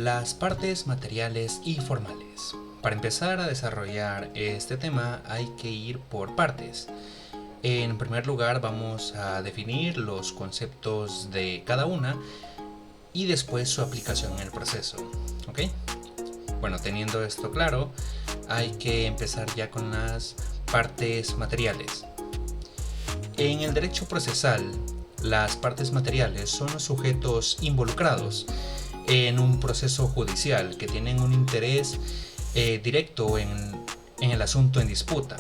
Las partes materiales y formales. Para empezar a desarrollar este tema hay que ir por partes. En primer lugar vamos a definir los conceptos de cada una y después su aplicación en el proceso. ¿Ok? Bueno, teniendo esto claro, hay que empezar ya con las partes materiales. En el derecho procesal, las partes materiales son los sujetos involucrados en un proceso judicial que tienen un interés directo en el asunto en disputa.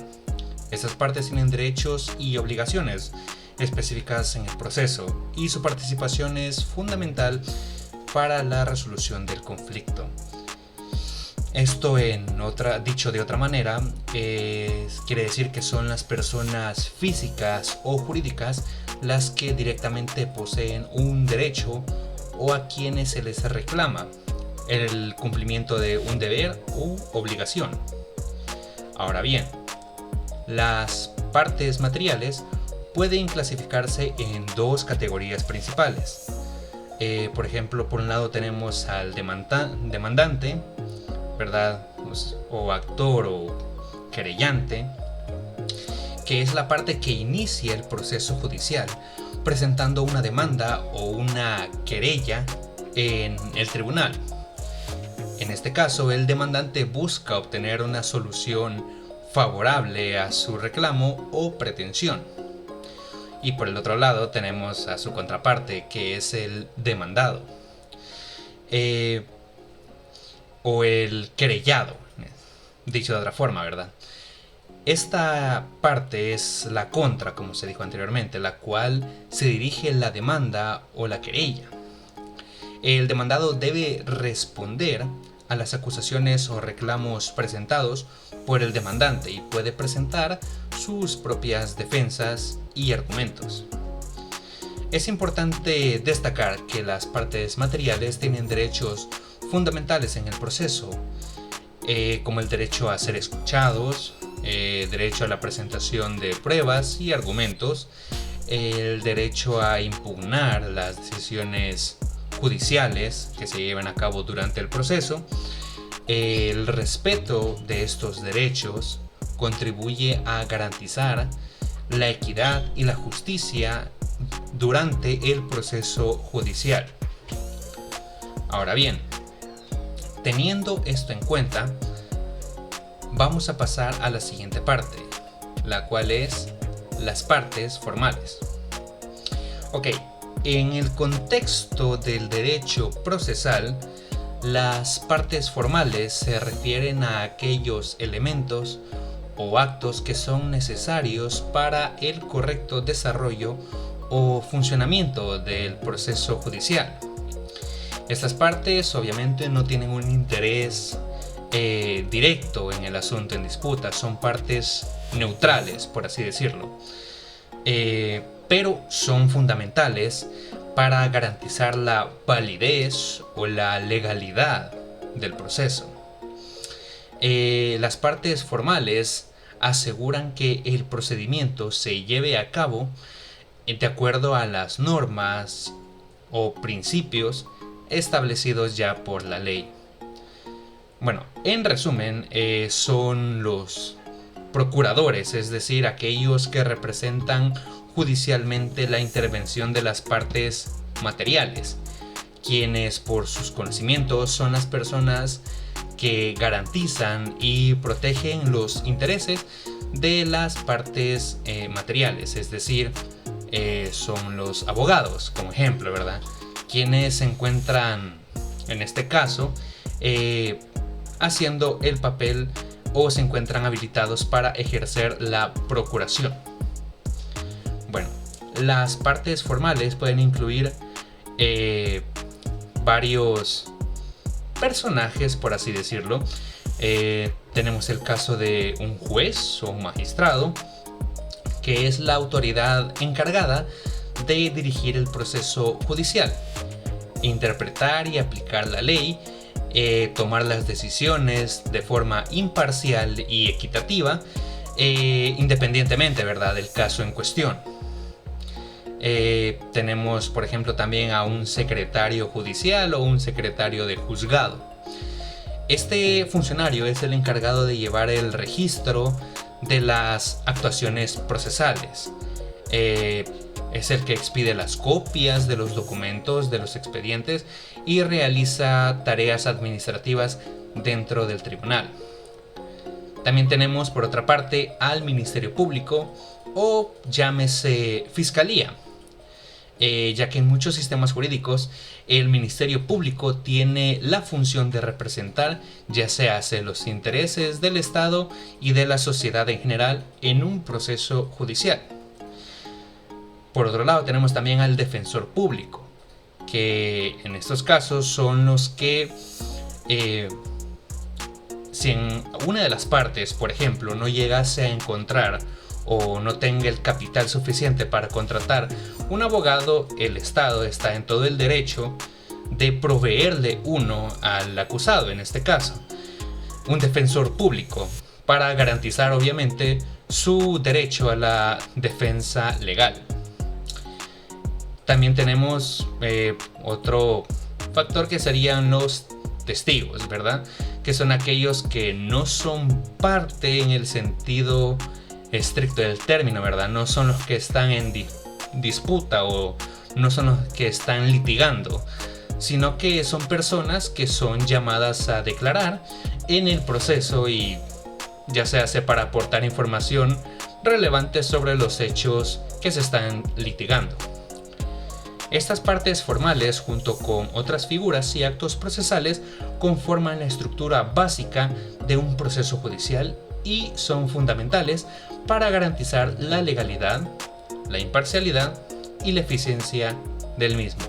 Estas partes tienen derechos y obligaciones específicas en el proceso y su participación es fundamental para la resolución del conflicto. Esto, dicho de otra manera, quiere decir que son las personas físicas o jurídicas las que directamente poseen un derecho o a quienes se les reclama el cumplimiento de un deber u obligación. Ahora bien, las partes materiales pueden clasificarse en dos categorías principales. Por ejemplo, por un lado tenemos al demandante, ¿verdad? O actor o querellante, que es la parte que inicia el proceso judicial, presentando una demanda o una querella en el tribunal. En este caso, el demandante busca obtener una solución favorable a su reclamo o pretensión. Y por el otro lado tenemos a su contraparte, que es el demandado. O el querellado, dicho de otra forma, ¿verdad? Esta parte es la contra, como se dijo anteriormente, la cual se dirige la demanda o la querella. El demandado debe responder a las acusaciones o reclamos presentados por el demandante y puede presentar sus propias defensas y argumentos. Es importante destacar que las partes materiales tienen derechos fundamentales en el proceso, como el derecho a ser escuchados, derecho a la presentación de pruebas y argumentos, el derecho a impugnar las decisiones judiciales que se llevan a cabo durante el proceso. El respeto de estos derechos contribuye a garantizar la equidad y la justicia durante el proceso judicial. Ahora bien, teniendo esto en cuenta, vamos a pasar a la siguiente parte, la cual es las partes formales. Ok, en el contexto del derecho procesal, las partes formales se refieren a aquellos elementos o actos que son necesarios para el correcto desarrollo o funcionamiento del proceso judicial. Estas partes obviamente no tienen un interés directo en el asunto en disputa, son partes neutrales, por así decirlo, pero son fundamentales para garantizar la validez o la legalidad del proceso. Las partes formales aseguran que el procedimiento se lleve a cabo de acuerdo a las normas o principios establecidos ya por la ley. Bueno, en resumen, son los procuradores, es decir, aquellos que representan judicialmente la intervención de las partes materiales, quienes por sus conocimientos son las personas que garantizan y protegen los intereses de las partes materiales, es decir, son los abogados, como ejemplo, ¿verdad? Quienes se encuentran, en este caso, haciendo el papel o se encuentran habilitados para ejercer la procuración. Bueno, las partes formales pueden incluir varios personajes, por así decirlo. Tenemos el caso de un juez o un magistrado, que es la autoridad encargada de dirigir el proceso judicial, interpretar y aplicar la ley, tomar las decisiones de forma imparcial y equitativa, independientemente, ¿verdad?, del caso en cuestión. Tenemos, por ejemplo, también a un secretario judicial o un secretario de juzgado. Este funcionario es el encargado de llevar el registro de las actuaciones procesales. Es el que expide las copias de los documentos, de los expedientes y realiza tareas administrativas dentro del tribunal. También tenemos, por otra parte, al Ministerio Público, o llámese Fiscalía, ya que en muchos sistemas jurídicos el Ministerio Público tiene la función de representar ya sea los intereses del Estado y de la sociedad en general en un proceso judicial. Por otro lado, tenemos también al Defensor Público, que en estos casos son los que, si en una de las partes, por ejemplo, no llegase a encontrar o no tenga el capital suficiente para contratar un abogado, el Estado está en todo el derecho de proveerle uno al acusado, en este caso, un defensor público, para garantizar obviamente su derecho a la defensa legal. También tenemos otro factor que serían los testigos, ¿verdad? Que son aquellos que no son parte en el sentido estricto del término, ¿verdad? No son los que están en disputa o no son los que están litigando, sino que son personas que son llamadas a declarar en el proceso y ya se hace para aportar información relevante sobre los hechos que se están litigando. Estas partes formales, junto con otras figuras y actos procesales, conforman la estructura básica de un proceso judicial y son fundamentales para garantizar la legalidad, la imparcialidad y la eficiencia del mismo.